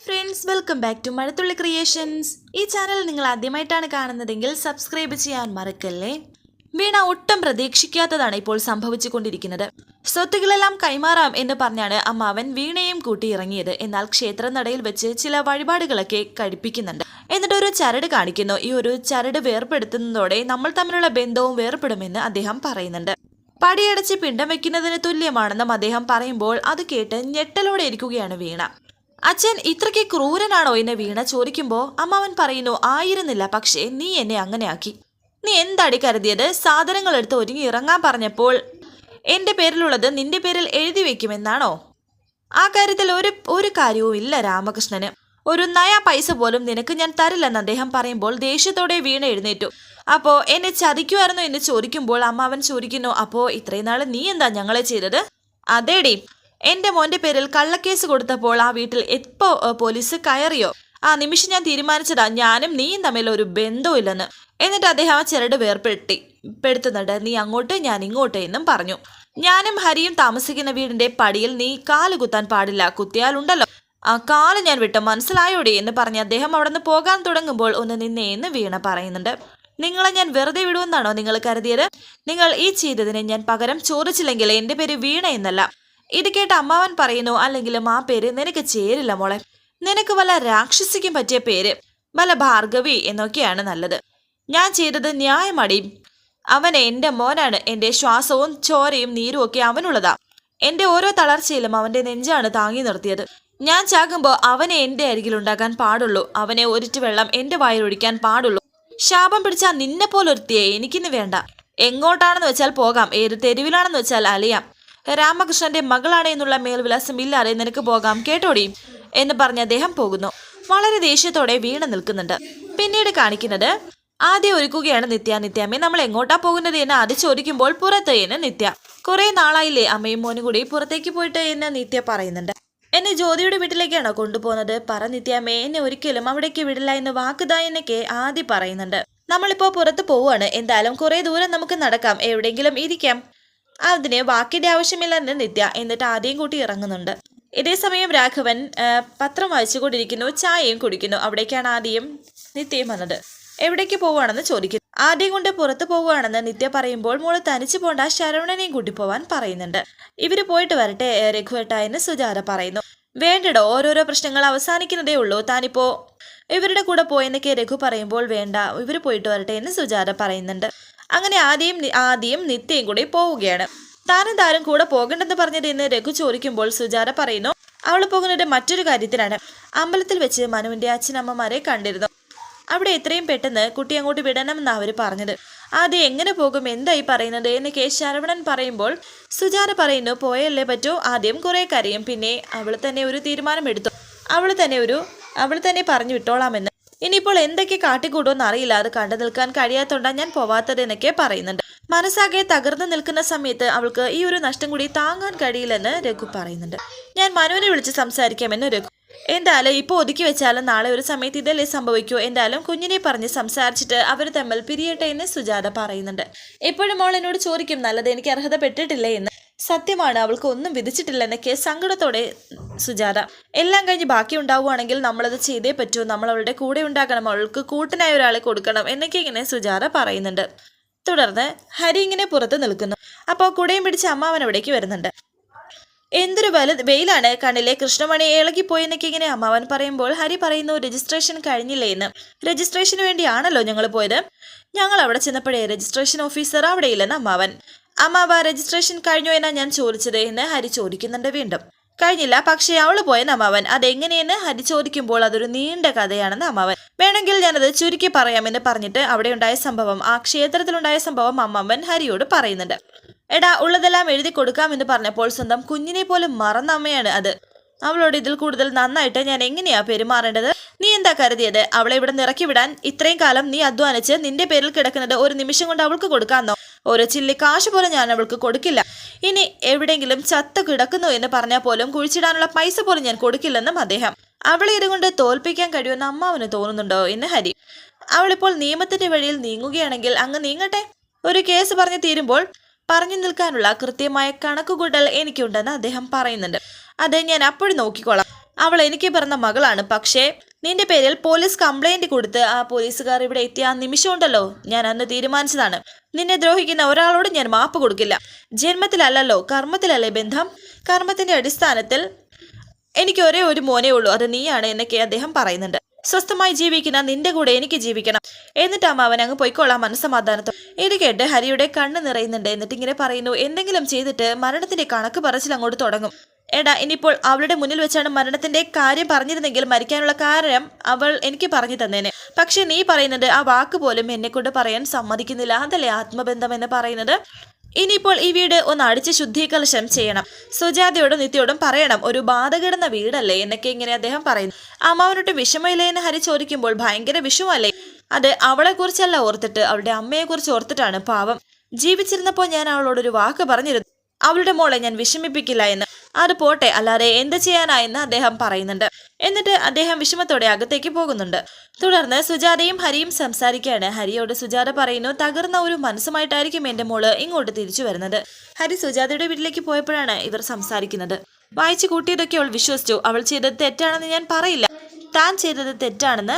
Friends, welcome back to Mazhathulli creations. ഈ channel നിങ്ങൾ ആദ്യമായിട്ടാണ് കാണുന്നതെങ്കിൽ സബ്സ്ക്രൈബ് ചെയ്യാൻ മറക്കല്ലേ. വീണ ഒട്ടും പ്രതീക്ഷിക്കാത്തതാണ് ഇപ്പോൾ സംഭവിച്ചുകൊണ്ടിരിക്കുന്നത്. സ്വത്തുകളെല്ലാം കൈമാറാം എന്ന് പറഞ്ഞാണ് അമ്മാവൻ വീണയും കൂട്ടി ഇറങ്ങിയത്. എന്നാൽ ക്ഷേത്രനടയിൽ വെച്ച് ചില വഴിപാടുകളൊക്കെ കഴിപ്പിക്കുന്നുണ്ട്. എന്നിട്ട് ഒരു ചരട് കാണിക്കുന്നു. ഈ ഒരു ചരട് വേർപെടുത്തുന്നതോടെ നമ്മൾ തമ്മിലുള്ള ബന്ധവും വേർപെടുമെന്ന് അദ്ദേഹം പറയുന്നുണ്ട്. പടിയടച്ച് പിണ്ടം വെക്കുന്നതിന് തുല്യമാണെന്നും അദ്ദേഹം പറയുമ്പോൾ അത് കേട്ട് ഞെട്ടലോടെ ഇരിക്കുകയാണ് വീണ. അച്ഛൻ ഇത്രയ്ക്ക് ക്രൂരനാണോ എന്ന് വീണ ചോദിക്കുമ്പോൾ അമ്മാവൻ പറയുന്നു, ആയിരുന്നില്ല, പക്ഷേ നീ എന്നെ അങ്ങനെയാക്കി. നീ എന്താടി കരുതിയത്? സാധനങ്ങൾ എടുത്ത് ഒരുങ്ങി ഇറങ്ങാൻ പറഞ്ഞപ്പോൾ എന്റെ പേരിലുള്ളത് നിന്റെ പേരിൽ എഴുതി വെക്കുമെന്നാണോ? ആ കാര്യത്തിൽ ഒരു കാര്യവും ഇല്ല രാമകൃഷ്ണന്. ഒരു നയാ പൈസ പോലും നിനക്ക് ഞാൻ തരില്ലെന്ന് അദ്ദേഹം പറയുമ്പോൾ ദേഷ്യത്തോടെ വീണ എഴുന്നേറ്റു. അപ്പോ എന്നെ ചതിക്കുമായിരുന്നു എന്ന് ചോദിക്കുമ്പോൾ അമ്മാവൻ ചോദിക്കുന്നു, അപ്പോ ഇത്രയും നാള് നീ എന്താ ഞങ്ങളെ ചെയ്തത്? അതേടി, എന്റെ മോന്റെ പേരിൽ കള്ളക്കേസ് കൊടുത്തപ്പോൾ ആ വീട്ടിൽ എപ്പോ പോലീസ് കയറിയോ ആ നിമിഷം ഞാൻ തീരുമാനിച്ചതാ ഞാനും നീയും തമ്മിൽ ഒരു ബന്ധവും ഇല്ലെന്ന്. എന്നിട്ട് അദ്ദേഹം ആ ചരട് വേർപെടുത്തുന്നുണ്ട്. നീ അങ്ങോട്ട്, ഞാൻ ഇങ്ങോട്ട് എന്നും പറഞ്ഞു. ഞാനും ഹരിയും താമസിക്കുന്ന വീടിന്റെ പടിയിൽ നീ കാല് കുത്താൻ പാടില്ല, കുത്തിയാലുണ്ടല്ലോ ആ കാല് ഞാൻ വിട്ടു, മനസ്സിലായോടി എന്ന് പറഞ്ഞ് അദ്ദേഹം അവിടെ നിന്ന് പോകാൻ തുടങ്ങുമ്പോൾ ഒന്ന് നിന്നേ എന്ന് വീണ പറയുന്നുണ്ട്. നിങ്ങളെ ഞാൻ വെറുതെ വിടുമെന്നാണോ നിങ്ങൾ കരുതിയത്? നിങ്ങൾ ഈ ചെയ്തതിന് ഞാൻ പകരം ചോദിച്ചില്ലെങ്കിൽ എന്റെ പേര് വീണ എന്നല്ല. ഇത് കേട്ട് അമ്മാവൻ പറയുന്നു, അല്ലെങ്കിലും ആ പേര് നിനക്ക് ചേരില്ല മോളെ. നിനക്ക് വല്ല രാക്ഷസിക്കും പറ്റിയ പേര്, വല്ല ഭാർഗവി എന്നൊക്കെയാണ് നല്ലത്. ഞാൻ ചെയ്തത് ന്യായമടി. അവൻ എന്റെ മോനാണ്. എന്റെ ശ്വാസവും ചോരയും നീരും ഒക്കെ അവനുള്ളതാ. എന്റെ ഓരോ തളർച്ചയിലും അവന്റെ നെഞ്ചാണ് താങ്ങി നിർത്തിയത്. ഞാൻ ചാകുമ്പോ അവനെ എന്റെ അരികിലുണ്ടാക്കാൻ പാടുള്ളൂ. അവനെ ഒരിറ്റ് വെള്ളം എന്റെ വായിലൊഴിക്കാൻ പാടുള്ളൂ. ശാപം പിടിച്ചാൽ നിന്നെ പോലൊരുത്തിയെ എനിക്കിന്ന് വേണ്ട. എങ്ങോട്ടാണെന്ന് വെച്ചാൽ പോകാം, ഏത് തെരുവിലാണെന്ന് വെച്ചാൽ അലിയാം. രാമകൃഷ്ണന്റെ മകളാണ് എന്നുള്ള മേൽവിലാസം ഇല്ലാതെ നിനക്ക് പോകാം, കേട്ടോടി എന്ന് പറഞ്ഞ് അദ്ദേഹം പോകുന്നു. വളരെ ദേഷ്യത്തോടെ വീണ നിൽക്കുന്നുണ്ട്. പിന്നീട് കാണിക്കുന്നത് ആദ്യം ഒരുക്കുകയാണ് നിത്യാമ്മേ, നമ്മൾ എങ്ങോട്ടാ പോകുന്നത് എന്ന് ആദ്യം ചോദിക്കുമ്പോൾ പുറത്ത് എന്ന് നിത്യ. കുറെ നാളായില്ലേ അമ്മയും മോനും കൂടി പുറത്തേക്ക് പോയിട്ട് എന്ന് നിത്യ പറയുന്നുണ്ട്. എന്നെ ജ്യോതിയുടെ വീട്ടിലേക്കാണോ കൊണ്ടുപോകുന്നത്? പറ നിത്യാമ്മേ, എന്നെ ഒരിക്കലും അവിടേക്ക് വിടില്ല എന്ന് വാക്കുതായി എന്നൊക്കെ ആദ്യം പറയുന്നുണ്ട്. നമ്മളിപ്പോ പുറത്ത് പോവാണ്, എന്തായാലും കുറെ ദൂരം നമുക്ക് നടക്കാം, എവിടെയെങ്കിലും ഇരിക്കാം, അതിന് വാക്കിന്റെ ആവശ്യമില്ലെന്ന് നിത്യ. എന്നിട്ട് ആദ്യം കൂട്ടി ഇറങ്ങുന്നുണ്ട്. ഇതേസമയം രാഘവൻ പത്രം വായിച്ചുകൊണ്ടിരിക്കുന്നു, ചായയും കുടിക്കുന്നു. അവിടേക്കാണ് ആദ്യം നിത്യയും വന്നത്. എവിടേക്ക് പോവുകയാണെന്ന് ചോദിക്കുന്നു. ആദ്യം കൊണ്ട് പുറത്തു പോവുകയാണെന്ന് നിത്യ പറയുമ്പോൾ മോള് തനിച്ചു പോണ്ട, ശരവണനെയും കൂട്ടി പോവാൻ പറയുന്നുണ്ട്. ഇവര് പോയിട്ട് വരട്ടെ രഘുവേട്ട എന്ന് സുജാത പറയുന്നു. വേണ്ടടോ, ഓരോരോ പ്രശ്നങ്ങൾ അവസാനിക്കുന്നതേ ഉള്ളൂ, താനിപ്പോ ഇവരുടെ കൂടെ പോയെന്നൊക്കെ രഘു പറയുമ്പോൾ വേണ്ട, ഇവര് പോയിട്ട് വരട്ടെ എന്ന് സുജാത പറയുന്നുണ്ട്. അങ്ങനെ ആദ്യം നിത്യയും കൂടി പോവുകയാണ്. താനും താരും കൂടെ പോകണ്ടെന്ന് പറഞ്ഞത് എന്ന് രഘു ചോദിക്കുമ്പോൾ സുജാത പറയുന്നു, അവള് പോകുന്നത് മറ്റൊരു കാര്യത്തിലാണ്. അമ്പലത്തിൽ വെച്ച് മനുവിന്റെ അച്ഛനമ്മമാരെ കണ്ടിരുന്നു. അവിടെ എത്രയും പെട്ടെന്ന് കുട്ടി അങ്ങോട്ട് വിടണമെന്നാണ് അവര് പറഞ്ഞത്. ആദ്യം എങ്ങനെ പോകും, എന്തായി പറയുന്നത് എന്നൊക്കെ ശരവണൻ പറയുമ്പോൾ സുജാത പറയുന്നു, പോയല്ലേ പറ്റൂ. ആദ്യം കുറെ കരയും, പിന്നെ അവള് തന്നെ ഒരു തീരുമാനം എടുത്തു. അവള് തന്നെ പറഞ്ഞു വിട്ടോളാമെന്ന്. ഇനിയിപ്പോൾ എന്തൊക്കെ കാട്ടിക്കൂടുമെന്ന് അറിയില്ല, അത് കണ്ടു നിൽക്കാൻ കഴിയാത്തോണ്ടാ ഞാൻ പോവാത്തത് എന്നൊക്കെ പറയുന്നുണ്ട്. മനസ്സാകെ തകർന്നു നിൽക്കുന്ന സമയത്ത് അവൾക്ക് ഈ ഒരു നഷ്ടം കൂടി താങ്ങാൻ കഴിയില്ലെന്ന് രഘു പറയുന്നുണ്ട്. ഞാൻ മനുവിനെ വിളിച്ച് സംസാരിക്കാമെന്ന് രഘു. എന്തായാലും ഇപ്പോൾ ഒതുക്കി വെച്ചാലും നാളെ ഒരു സമയത്ത് ഇതല്ലേ സംഭവിക്കൂ. എന്തായാലും കുഞ്ഞിനെ പറഞ്ഞ് സംസാരിച്ചിട്ട് അവർ തമ്മിൽ പിരിയട്ടെ എന്ന് സുജാത പറയുന്നുണ്ട്. എപ്പോഴും മോൾ എന്നോട് ചോദിക്കും, നല്ലത് എനിക്ക് അർഹതപ്പെട്ടിട്ടില്ലേ എന്ന്. സത്യമാണ്, അവൾക്ക് ഒന്നും വിധിച്ചിട്ടില്ല എന്നൊക്കെ സങ്കടത്തോടെ സുജാത. എല്ലാം കഴിഞ്ഞ് ബാക്കി ഉണ്ടാവുകയാണെങ്കിൽ നമ്മളത് ചെയ്തേ പറ്റൂ, നമ്മൾ അവളുടെ കൂടെ ഉണ്ടാക്കണം, അവൾക്ക് കൂട്ടിനായ ഒരാളെ കൊടുക്കണം എന്നൊക്കെ ഇങ്ങനെ സുജാത പറയുന്നുണ്ട്. തുടർന്ന് ഹരി ഇങ്ങനെ പുറത്ത് നിൽക്കുന്നു. അപ്പോൾ കുടയും പിടിച്ച് അമ്മാവൻ അവിടേക്ക് വരുന്നുണ്ട്. എന്തൊരു വെയിലാണ്, കണ്ണിലെ കൃഷ്ണമണി ഇളകിപ്പോയെന്നൊക്കെ ഇങ്ങനെ അമ്മാവൻ പറയുമ്പോൾ ഹരി പറയുന്നു, രജിസ്ട്രേഷൻ കഴിഞ്ഞില്ലേ എന്ന്. രജിസ്ട്രേഷന് വേണ്ടിയാണല്ലോ ഞങ്ങൾ പോയത്. ഞങ്ങൾ അവിടെ ചെന്നപ്പോഴേ രജിസ്ട്രേഷൻ ഓഫീസർ അവിടെ ഇല്ലെന്ന് അമ്മാവൻ. അമ്മാവ രജിസ്ട്രേഷൻ കഴിഞ്ഞു എന്നാ ഞാൻ ചോദിച്ചത് എന്ന് ഹരി ചോദിക്കുന്നുണ്ട്. വീണ്ടും കഴിഞ്ഞില്ല, പക്ഷേ അവള് പോയെന്ന് അമ്മാവൻ. അതെങ്ങനെയെന്ന് ഹരി ചോദിക്കുമ്പോൾ അതൊരു നീണ്ട കഥയാണെന്ന് അമ്മാവൻ. വേണമെങ്കിൽ ഞാനത് ചുരുക്കി പറയാമെന്ന് പറഞ്ഞിട്ട് അവിടെ ഉണ്ടായ സംഭവം, ആ ക്ഷേത്രത്തിലുണ്ടായ സംഭവം അമ്മാവൻ ഹരിയോട് പറയുന്നുണ്ട്. എടാ, ഉള്ളതെല്ലാം എഴുതി കൊടുക്കാമെന്ന് പറഞ്ഞപ്പോൾ സ്വന്തം കുഞ്ഞിനെ പോലും മറന്ന അമ്മയാണ് അത്. അവളോട് ഇതിൽ കൂടുതൽ നന്നായിട്ട് ഞാൻ എങ്ങനെയാ പെരുമാറേണ്ടത്? നീ എന്താ കരുതിയത് അവളെ ഇവിടെ നിറക്കി വിടാൻ? ഇത്രയും കാലം നീ അധ്വാനിച്ച് നിന്റെ പേരിൽ കിടക്കുന്നത് ഒരു നിമിഷം കൊണ്ട് അവൾക്ക് കൊടുക്കാന്നോ? ഒരു ചില്ലി കാശ് പോലും ഞാൻ അവൾക്ക് കൊടുക്കില്ല. ഇനി എവിടെയെങ്കിലും ചത്ത കിടക്കുന്നു എന്ന് പറഞ്ഞാൽ പോലും കുഴിച്ചിടാനുള്ള പൈസ പോലും ഞാൻ കൊടുക്കില്ലെന്നും അദ്ദേഹം. അവളെ ഇതുകൊണ്ട് തോൽപ്പിക്കാൻ കഴിയുമെന്ന് അമ്മാവന് തോന്നുന്നുണ്ടോ എന്ന് ഹരി. അവളിപ്പോൾ നിയമത്തിന്റെ വഴിയിൽ നീങ്ങുകയാണെങ്കിൽ അങ്ങ് നീങ്ങട്ടെ. ഒരു കേസ് പറഞ്ഞു തീരുമ്പോൾ പറഞ്ഞു നിൽക്കാനുള്ള കൃത്യമായ കണക്കുകൂട്ടൽ എനിക്കുണ്ടെന്ന് അദ്ദേഹം പറയുന്നുണ്ട്. അത് ഞാൻ അപ്പോഴും നോക്കിക്കോളാം. അവൾ എനിക്ക് പറഞ്ഞ മകളാണ്. പക്ഷേ നിന്റെ പേരിൽ പോലീസ് കംപ്ലൈന്റ് കൊടുത്ത് ആ പോലീസുകാർ ഇവിടെ എത്തിയ ആ നിമിഷമുണ്ടല്ലോ, ഞാൻ അന്ന് തീരുമാനിച്ചതാണ്, നിന്നെ ദ്രോഹിക്കുന്ന ഒരാളോട് ഞാൻ മാപ്പ് കൊടുക്കില്ല. ജന്മത്തിലല്ലോ കർമ്മത്തിലല്ലേ ബന്ധം. കർമ്മത്തിന്റെ അടിസ്ഥാനത്തിൽ എനിക്ക് ഒരേ ഒരു മോനേ ഉള്ളൂ, അത് നീയാണ് എന്നൊക്കെ അദ്ദേഹം പറയുന്നുണ്ട്. സ്വസ്ഥമായി ജീവിക്കുന്ന നിന്റെ കൂടെ എനിക്ക് ജീവിക്കണം. എന്നിട്ടാകുമ്പോ അവൻ അങ്ങ് പൊയ്ക്കോളാം മനസ്സമാധാനത്തോ. ഇത് കേട്ട് ഹരിയുടെ കണ്ണ് നിറയുന്നുണ്ട്. എന്നിട്ട് ഇങ്ങനെ പറയുന്നു, എന്തെങ്കിലും ചെയ്തിട്ട് മരണത്തിന്റെ കണക്ക് പറച്ചിൽ അങ്ങോട്ട് തുടങ്ങും. എടാ, ഇനിയിപ്പോൾ അവളുടെ മുന്നിൽ വെച്ചാണ് മരണത്തിന്റെ കാര്യം പറഞ്ഞിരുന്നെങ്കിൽ മരിക്കാനുള്ള കാരണം അവൾ എനിക്ക് പറഞ്ഞു തന്നേനെ. പക്ഷെ നീ പറയുന്നത് ആ വാക്ക് പോലും എന്നെ കൊണ്ട് പറയാൻ സമ്മതിക്കുന്നില്ല. അതല്ലേ ആത്മബന്ധം എന്ന് പറയുന്നത്. ഇനിയിപ്പോൾ ഈ വീട് ഒന്ന് അടിച്ച് ശുദ്ധീകരണം ചെയ്യണം. സുജാതയോടും നിത്യയോടും പറയണം, ഒരു ബാധകിടുന്ന വീടല്ലേ എന്നൊക്കെ ഇങ്ങനെ അദ്ദേഹം പറയുന്നു. അമ്മാവനോട്ട് വിഷമമില്ലേ എന്ന് ഹരി ചോദിക്കുമ്പോൾ ഭയങ്കര വിഷമല്ലേ. അത് അവളെ കുറിച്ചല്ല ഓർത്തിട്ട് അവളുടെ അമ്മയെ കുറിച്ച് ഓർത്തിട്ടാണ്. പാവം, ജീവിച്ചിരുന്നപ്പോൾ ഞാൻ അവളോടൊരു വാക്ക് പറഞ്ഞിരുന്നു, അവളുടെ മോളെ ഞാൻ വിഷമിപ്പിക്കില്ല എന്ന്. അത് പോട്ടെ, അല്ലാതെ എന്ത് ചെയ്യാനായെന്ന് അദ്ദേഹം പറയുന്നുണ്ട്. എന്നിട്ട് അദ്ദേഹം വിഷമത്തോടെ അകത്തേക്ക് പോകുന്നുണ്ട്. തുടർന്ന് സുജാതയും ഹരിയും സംസാരിക്കുകയാണ്. ഹരിയോട് സുജാത പറയുന്നു, തകർന്ന ഒരു മനസ്സുമായിട്ടായിരിക്കും എന്റെ മോള് ഇങ്ങോട്ട് തിരിച്ചു വരുന്നത്. ഹരി സുജാതയുടെ വീട്ടിലേക്ക് പോയപ്പോഴാണ് ഇവർ സംസാരിക്കുന്നത്. വായിച്ചു കൂട്ടിയതൊക്കെ അവൾ വിശ്വസിച്ചു. അവൾ ചെയ്തത് തെറ്റാണെന്ന് ഞാൻ പറയില്ല. താൻ ചെയ്തത് തെറ്റാണെന്ന്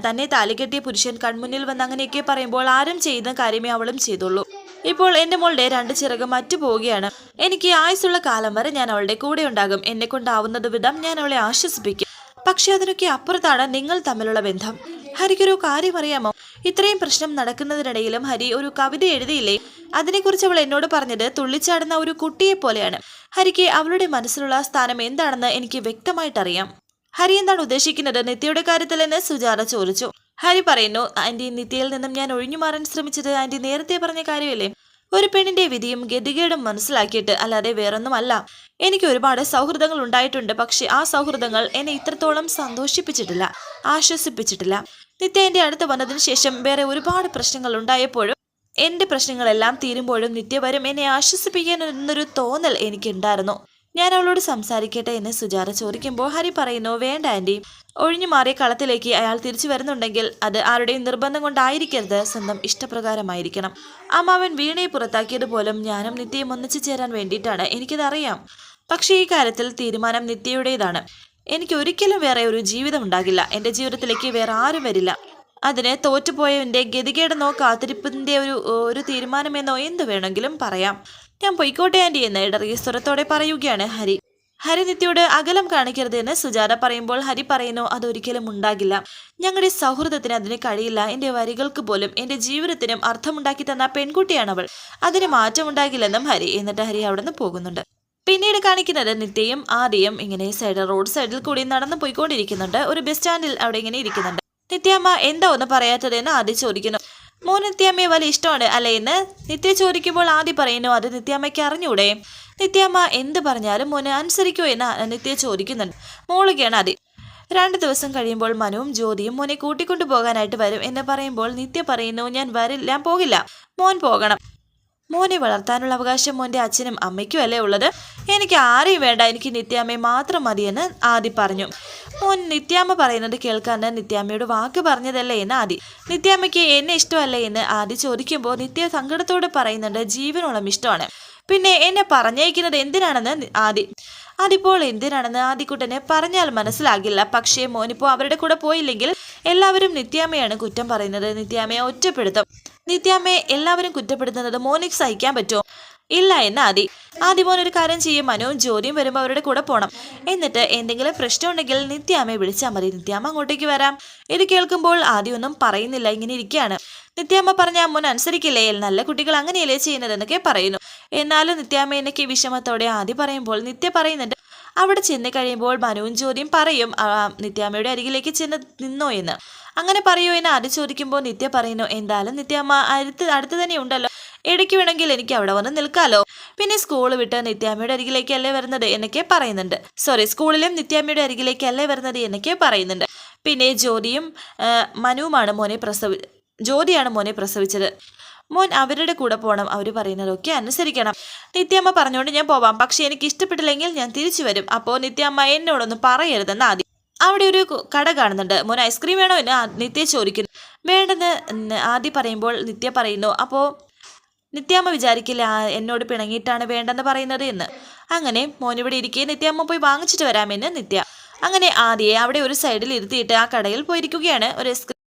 തന്നെ താലികെട്ടിയ പുരുഷൻ കൺമുന്നിൽ വന്ന് അങ്ങനെയൊക്കെ പറയുമ്പോൾ ആരും ചെയ്യുന്ന കാര്യമേ അവളും ചെയ്തുള്ളൂ. ഇപ്പോൾ എന്റെ മോളുടെ 2 ചിറക് മറ്റു പോവുകയാണ്. എനിക്ക് ആയുസുള്ള കാലം വരെ ഞാൻ അവളുടെ കൂടെ ഉണ്ടാകും. എന്നെ കൊണ്ടാവുന്നത് വിധം ഞാൻ അവളെ ആശ്വസിപ്പിക്കും. പക്ഷെ അതിനൊക്കെ അപ്പുറത്താണ് നിങ്ങൾ തമ്മിലുള്ള ബന്ധം. ഹരിക്കൊരു കാര്യം അറിയാമോ? ഇത്രയും പ്രശ്നം നടക്കുന്നതിനിടയിലും ഹരി ഒരു കവിത എഴുതിയില്ലേ? അതിനെക്കുറിച്ച് അവൾ എന്നോട് പറഞ്ഞത് തുള്ളിച്ചാടുന്ന ഒരു കുട്ടിയെ പോലെയാണ്. ഹരിക്ക് അവളുടെ മനസ്സിലുള്ള സ്ഥാനം എന്താണെന്ന് എനിക്ക് വ്യക്തമായിട്ടറിയാം. ഹരി എന്താണ് ഉദ്ദേശിക്കുന്നത് നിത്യയുടെ കാര്യത്തിൽ എന്ന് സുജാത ചോദിച്ചു. ഹരി പറയുന്നു, ആന്റി, നിത്യയിൽ നിന്നും ഞാൻ ഒഴിഞ്ഞു മാറാൻ ശ്രമിച്ചത് ആന്റി നേരത്തെ പറഞ്ഞ കാര്യമല്ലേ? ഒരു പെണ്ണിന്റെ വിധിയും ഗതികേടും മനസ്സിലാക്കിയിട്ട്, അല്ലാതെ വേറൊന്നുമല്ല. എനിക്ക് ഒരുപാട് സൗഹൃദങ്ങൾ ഉണ്ടായിട്ടുണ്ട്. പക്ഷെ ആ സൗഹൃദങ്ങൾ എന്നെ ഇത്രത്തോളം സന്തോഷിപ്പിച്ചിട്ടില്ല, ആശ്വസിപ്പിച്ചിട്ടില്ല. നിത്യ എന്റെ അടുത്ത് വന്നതിന് ശേഷം വേറെ ഒരുപാട് പ്രശ്നങ്ങൾ ഉണ്ടായപ്പോഴും എന്റെ പ്രശ്നങ്ങളെല്ലാം തീരുമ്പോഴും നിത്യ വരും എന്നെ ആശ്വസിപ്പിക്കാൻ എന്നൊരു തോന്നൽ എനിക്കുണ്ടായിരുന്നു. ഞാൻ അവളോട് സംസാരിക്കട്ടെ എന്ന് സുജാത ചോദിക്കുമ്പോൾ ഹരി പറയുന്നു, വേണ്ട ആന്റി. ഒഴിഞ്ഞു മാറിയ കളത്തിലേക്ക് അയാൾ തിരിച്ചു വരുന്നുണ്ടെങ്കിൽ അത് ആരുടെയും നിർബന്ധം കൊണ്ടായിരിക്കരുത്, സ്വന്തം ഇഷ്ടപ്രകാരമായിരിക്കണം. അമ്മാവൻ വീണയെ പുറത്താക്കിയതുപോലും ഞാനും നിത്യയും ഒന്നിച്ചു ചേരാൻ വേണ്ടിയിട്ടാണ്, എനിക്കതറിയാം. പക്ഷേ ഈ കാര്യത്തിൽ തീരുമാനം നിത്യയുടേതാണ്. എനിക്ക് ഒരിക്കലും വേറെ ഒരു ജീവിതം ഉണ്ടാകില്ല. എൻ്റെ ജീവിതത്തിലേക്ക് വേറെ ആരും വരില്ല. അതിന് തോറ്റുപോയവൻ്റെ ഗതികേടെന്നോ കാത്തിരിപ്പിൻ്റെ ഒരു തീരുമാനമെന്നോ എന്ത് വേണമെങ്കിലും പറയാം. ഞാൻ പൊയ്ക്കോട്ടെ ആന്റി എന്ന് ഇടറിയ സ്വരത്തോടെ പറയുകയാണ് ഹരി. ഹരി നിത്യയോട് അകലം കാണിക്കരുത് എന്ന് സുജാത പറയുമ്പോൾ ഹരി പറയുന്നു, അതൊരിക്കലും ഉണ്ടാകില്ല. ഞങ്ങളുടെ സൗഹൃദത്തിന് അതിന് കഴിയില്ല. എൻ്റെ വരികൾക്ക് പോലും എൻ്റെ ജീവിതത്തിനും അർത്ഥമുണ്ടാക്കി തന്ന പെൺകുട്ടിയാണ് അവൾ. അതിന് മാറ്റമുണ്ടാകില്ലെന്നും ഹരി. എന്നിട്ട് ഹരി അവിടെ നിന്ന് പോകുന്നുണ്ട്. പിന്നീട് കാണിക്കുന്നത് നിത്യയും ആദിയും ഇങ്ങനെ റോഡ് സൈഡിൽ കൂടി നടന്നു പോയിക്കൊണ്ടിരിക്കുന്നുണ്ട്. ഒരു ബസ് സ്റ്റാൻഡിൽ അവിടെ ഇങ്ങനെ ഇരിക്കുന്നുണ്ട്. നിത്യമ്മ എന്താ ഒന്ന് പറയാത്തതെന്ന് ആദി ചോദിക്കുന്നു. മോൻ നിത്യാമ്മയെ വലിയ ഇഷ്ടമാണ് അല്ലേ എന്ന് നിത്യ ചോദിക്കുമ്പോൾ ആദി പറയുന്നു, അത് നിത്യാമ്മയ്ക്ക് അറിഞ്ഞൂടെ? നിത്യാമ്മ എന്ത് പറഞ്ഞാലും മോനെ അനുസരിക്കുമോ എന്ന് നിത്യ ചോദിക്കുന്നുണ്ട്. മോളുകയാണ് ആദി. 2 ദിവസം കഴിയുമ്പോൾ മനുവും ജ്യോതിയും മോനെ കൂട്ടിക്കൊണ്ടു പോകാനായിട്ട് വരും എന്ന് പറയുമ്പോൾ നിത്യ പറയുന്നു, ഞാൻ പോകില്ല, മോൻ പോകണം. മോനെ വളർത്താനുള്ള അവകാശം മോൻ്റെ അച്ഛനും അമ്മയ്ക്കും അല്ലേ ഉള്ളത്? എനിക്ക് ആരെയും വേണ്ട, എനിക്ക് നിത്യാമ്മയെ മാത്രം മതിയെന്ന് ആദി പറഞ്ഞു. മോൻ നിത്യാമ്മ പറയുന്നത് കേൾക്കാണ്ട് നിത്യാമ്മയോട് വാക്ക് പറഞ്ഞതല്ലേ എന്ന് ആദി. നിത്യാമ്മയ്ക്ക് എന്നെ ഇഷ്ടമല്ലേ എന്ന് ആദി ചോദിക്കുമ്പോൾ നിത്യ സങ്കടത്തോട് പറയുന്നുണ്ട്, ജീവനോളം ഇഷ്ടമാണ്. പിന്നെ എന്നെ പറഞ്ഞയക്കുന്നത് എന്തിനാണെന്ന് ആദി. അതിപ്പോൾ എന്തിനാണെന്ന് ആദിക്കുട്ടനെ പറഞ്ഞാൽ മനസ്സിലാകില്ല. പക്ഷേ മോനിപ്പോൾ അവരുടെ കൂടെ പോയില്ലെങ്കിൽ എല്ലാവരും നിത്യാമ്മയാണ് കുറ്റം പറയുന്നത്. നിത്യാമ്മയെ ഒറ്റപ്പെടുത്തും. നിത്യാമ്മയെ എല്ലാവരും കുറ്റപ്പെടുത്തുന്നത് മോനിക്ക് സഹിക്കാൻ പറ്റുമോ? ഇല്ല എന്ന് ആദി മോൻ ഒരു കാര്യം ചെയ്യും, മനുവും ജ്യോതിയും വരുമ്പോൾ അവരുടെ കൂടെ പോകണം. എന്നിട്ട് എന്തെങ്കിലും പ്രശ്നമുണ്ടെങ്കിൽ നിത്യാമ്മയെ വിളിച്ചാൽ മതി, നിത്യാമ്മ അങ്ങോട്ടേക്ക് വരാം. ഇത് കേൾക്കുമ്പോൾ ആദ്യമൊന്നും പറയുന്നില്ല, ഇങ്ങനെ ഇരിക്കുകയാണ്. നിത്യാമ്മ പറഞ്ഞ മോൻ അനുസരിക്കില്ലേ? നല്ല കുട്ടികൾ അങ്ങനെയല്ലേ ചെയ്യുന്നതെന്നൊക്കെ പറയുന്നു. എന്നാലും നിത്യാമ്മ എന്നൊക്കെ വിഷമത്തോടെ ആദി പറയുമ്പോൾ നിത്യ പറയുന്നുണ്ട്, അവിടെ ചെന്ന് കഴിയുമ്പോൾ മനുവും ജ്യോതിയും പറയും നിത്യാമ്മയുടെ അരികിലേക്ക് ചെന്ന് നിന്നോ എന്ന്. അങ്ങനെ പറയൂ എന്ന് ആദി ചോദിക്കുമ്പോൾ നിത്യ പറയുന്നു, എന്തായാലും നിത്യാമ്മ അടുത്ത് തന്നെ ഉണ്ടല്ലോ, ഇടയ്ക്ക് വേണമെങ്കിൽ എനിക്ക് അവിടെ വന്ന് നിൽക്കാലോ. പിന്നെ സ്കൂൾ വിട്ട് നിത്യാമ്മയുടെ അരികിലേക്കല്ലേ വരുന്നത് എന്നൊക്കെ പറയുന്നുണ്ട്. സ്കൂളിലും നിത്യാമ്മയുടെ അരികിലേക്കല്ലേ വരുന്നത് എന്നൊക്കെ പറയുന്നുണ്ട്. പിന്നെ ജ്യോതിയാണ് മോനെ പ്രസവിച്ചത്. മോൻ അവരുടെ കൂടെ പോകണം, അവർ പറയുന്നതൊക്കെ അനുസരിക്കണം. നിത്യാമ്മ പറഞ്ഞുകൊണ്ട് ഞാൻ പോവാം, പക്ഷെ എനിക്ക് ഇഷ്ടപ്പെട്ടില്ലെങ്കിൽ ഞാൻ തിരിച്ചു വരും. അപ്പോൾ നിത്യാമ്മ എന്നോടൊന്നും പറയരുതെന്ന് ആദ്യം. അവിടെ ഒരു കട കാണുന്നുണ്ട്. മോൻ ഐസ്ക്രീം വേണോ എന്ന് നിത്യ ചോദിക്കുന്നു. വേണ്ടെന്ന് ആദ്യം പറയുമ്പോൾ നിത്യ പറയുന്നു, അപ്പോൾ നിത്യാമ്മ വിചാരിക്കില്ല എന്നോട് പിണങ്ങിയിട്ടാണ് വേണ്ടെന്ന് പറയുന്നത് എന്ന്. അങ്ങനെ മോനിവിടെ ഇരിക്കെ നിത്യാമ്മ പോയി വാങ്ങിച്ചിട്ട് വരാമെന്ന് നിത്യ. അങ്ങനെ ആദ്യയെ അവിടെ ഒരു സൈഡിൽ ഇരുത്തിയിട്ട് ആ കടയിൽ പോയിരിക്കുകയാണ്. ഒരു